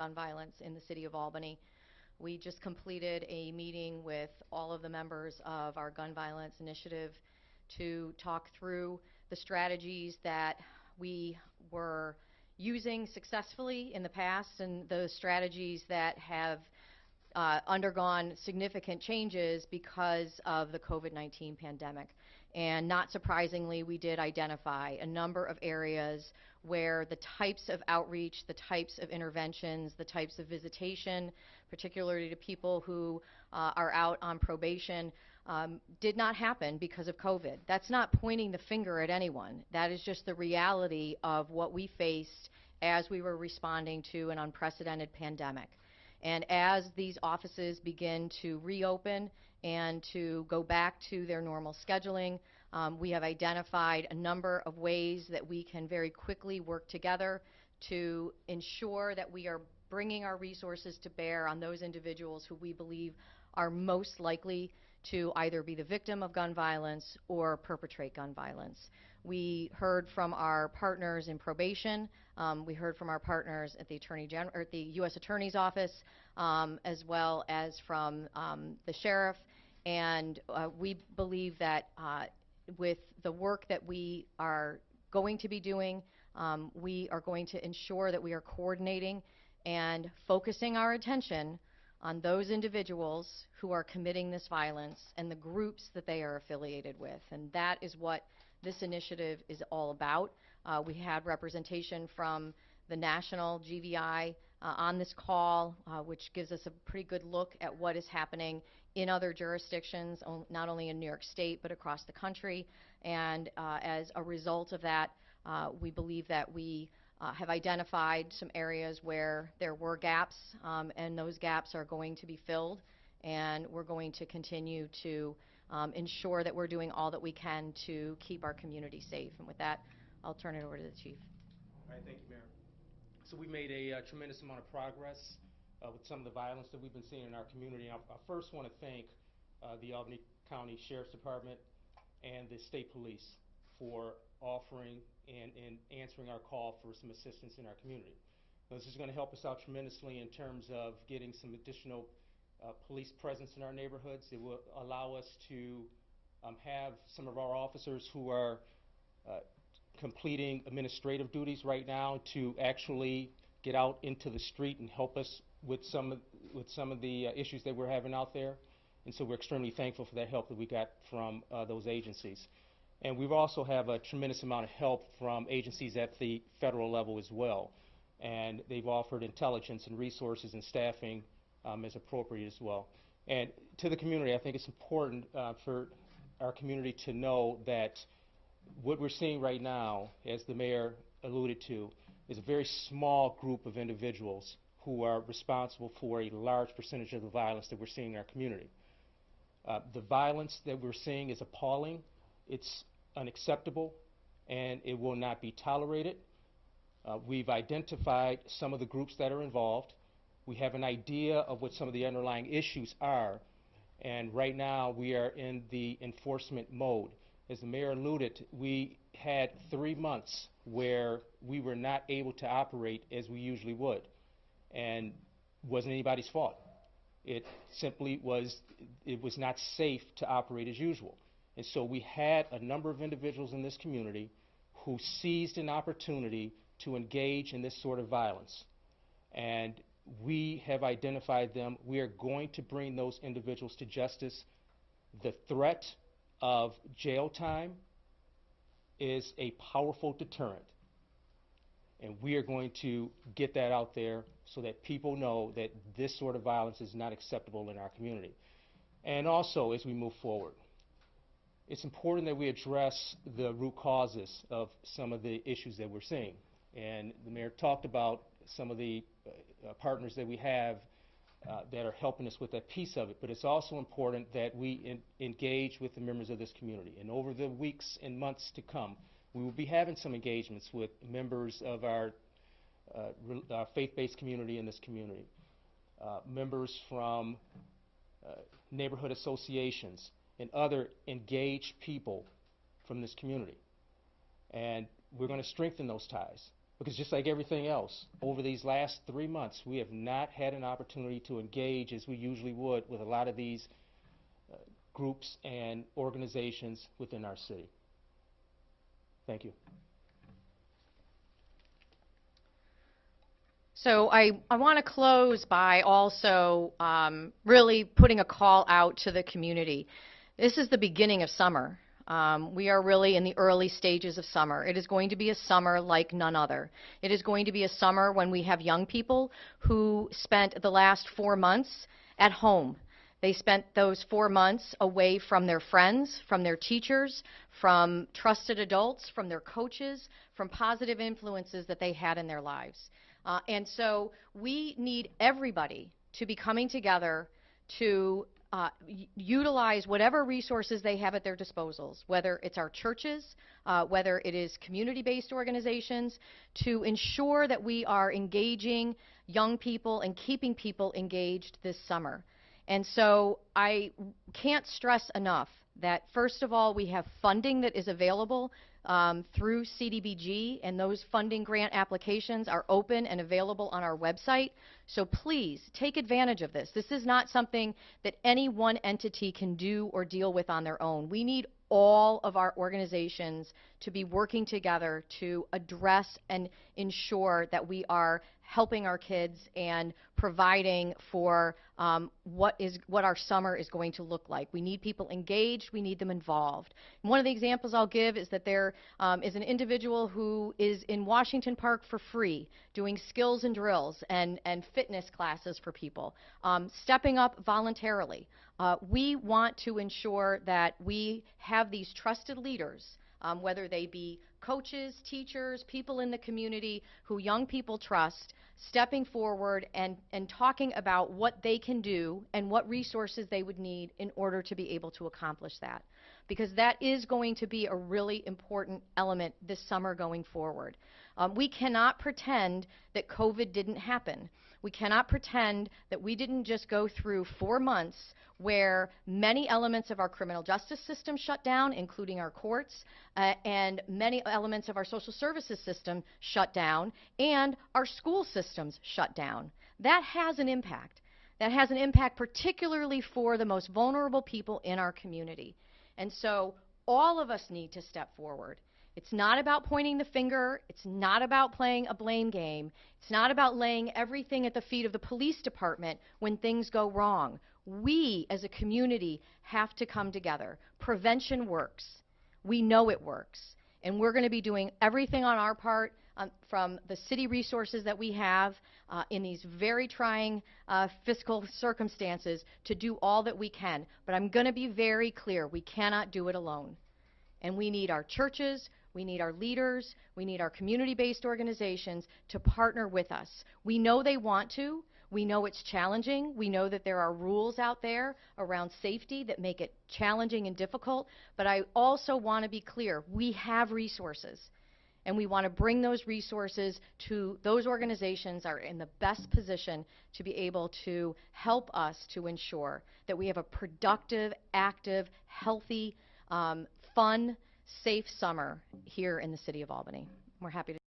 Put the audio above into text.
gun violence in the city of Albany. We just completed a meeting with all of the members of our gun violence initiative to talk through the strategies that we were using successfully in the past and those strategies that have undergone significant changes because of the COVID-19 pandemic. And not surprisingly, we did identify a number of areas where the types of outreach, the types of interventions, the types of visitation, particularly to people who are out on probation, did not happen because of COVID. That's not pointing the finger at anyone. That is just the reality of what we faced as we were responding to an unprecedented pandemic. And as these offices begin to reopen and to go back to their normal scheduling, we have identified a number of ways that we can very quickly work together to ensure that we are bringing our resources to bear on those individuals who we believe are most likely to either be the victim of gun violence or perpetrate gun violence. We heard from our partners in probation. We heard from our partners at the at the U.S. Attorney's Office, as well as from the sheriff. And we believe that with the work that we are going to be doing, we are going to ensure that we are coordinating and focusing our attention on those individuals who are committing this violence and the groups that they are affiliated with. And that is what this initiative is all about. We had representation from the national GVI on this call, which gives us a pretty good look at what is happening in other jurisdictions, not only in New York State, but across the country. And as a result of that, we believe that we have identified some areas where there were gaps, and those gaps are going to be filled, and we're going to continue to ensure that we're doing all that we can to keep our community safe. And with that, I'll turn it over to the Chief. All right, thank you, Mayor. So we made a tremendous amount of progress with some of the violence that we've been seeing in our community. I first want to thank the Albany County Sheriff's Department and the State Police for offering and answering our call for some assistance in our community. Now, this is going to help us out tremendously in terms of getting some additional police presence in our neighborhoods. It will allow us to have some of our officers who are completing administrative duties right now to actually get out into the street and help us with some of the issues that we're having out there. And so we're extremely thankful for that help that we got from those agencies. And we also have a tremendous amount of help from agencies at the federal level as well. And they've offered intelligence and resources and staffing as appropriate as well. And to the community, I think it's important for our community to know that what we're seeing right now, as the mayor alluded to, is a very small group of individuals who are responsible for a large percentage of the violence that we're seeing in our community. The violence that we're seeing is appalling. It's unacceptable, and it will not be tolerated. We've identified some of the groups that are involved. We have an idea of what some of the underlying issues are, and right now we are in the enforcement mode. As the mayor alluded, we had 3 months where we were not able to operate as we usually would, and it wasn't anybody's fault. It simply was not safe to operate as usual. And so we had a number of individuals in this community who seized an opportunity to engage in this sort of violence. And we have identified them. We are going to bring those individuals to justice. The threat of jail time is a powerful deterrent. And we are going to get that out there so that people know that this sort of violence is not acceptable in our community. And also, as we move forward, it's important that we address the root causes of some of the issues that we're seeing. And the mayor talked about some of the partners that we have that are helping us with that piece of it. But it's also important that we engage with the members of this community. And over the weeks and months to come, we will be having some engagements with members of our faith-based community in this community, members from neighborhood associations, and other engaged people from this community. And we're going to strengthen those ties. Because just like everything else, over these last 3 months, we have not had an opportunity to engage as we usually would with a lot of these groups and organizations within our city. Thank you. So I want to close by also really putting a call out to the community. This is the beginning of summer. We are really in the early stages of summer. It is going to be a summer like none other. It is going to be a summer when we have young people who spent the last 4 months at home. They spent those 4 months away from their friends, from their teachers, from trusted adults, from their coaches, from positive influences that they had in their lives. And so we need everybody to be coming together to utilize whatever resources they have at their disposals, whether it's our churches, whether it is community-based organizations, to ensure that we are engaging young people and keeping people engaged this summer. And so I can't stress enough that, first of all, we have funding that is available through CDBG, and those funding grant applications are open and available on our website. So please take advantage of this. This is not something that any one entity can do or deal with on their own. We need all of our organizations to be working together to address and ensure that we are helping our kids and providing for what our summer is going to look like. We need people engaged. We need them involved. And one of the examples I'll give is that there is an individual who is in Washington Park for free doing skills and drills and fitness classes for people, stepping up voluntarily. We want to ensure that we have these trusted leaders, whether they be coaches, teachers, people in the community who young people trust, stepping forward and talking about what they can do and what resources they would need in order to be able to accomplish that. Because that is going to be a really important element this summer going forward. We cannot pretend that COVID didn't happen. We cannot pretend that we didn't just go through 4 months where many elements of our criminal justice system shut down, including our courts, and many elements of our social services system shut down, and our school systems shut down. That has an impact. That has an impact particularly for the most vulnerable people in our community. And so all of us need to step forward. It's not about pointing the finger. It's not about playing a blame game. It's not about laying everything at the feet of the police department when things go wrong. We, as a community, have to come together. Prevention works. We know it works. And we're going to be doing everything on our part from the city resources that we have in these very trying fiscal circumstances to do all that we can. But I'm going to be very clear. We cannot do it alone. And we need our churches, we need our leaders, we need our community-based organizations to partner with us. We know they want to. We know it's challenging. We know that there are rules out there around safety that make it challenging and difficult. But I also want to be clear. We have resources. And we want to bring those resources to those organizations that are in the best position to be able to help us to ensure that we have a productive, active, healthy, fun, safe summer here in the city of Albany. We're happy to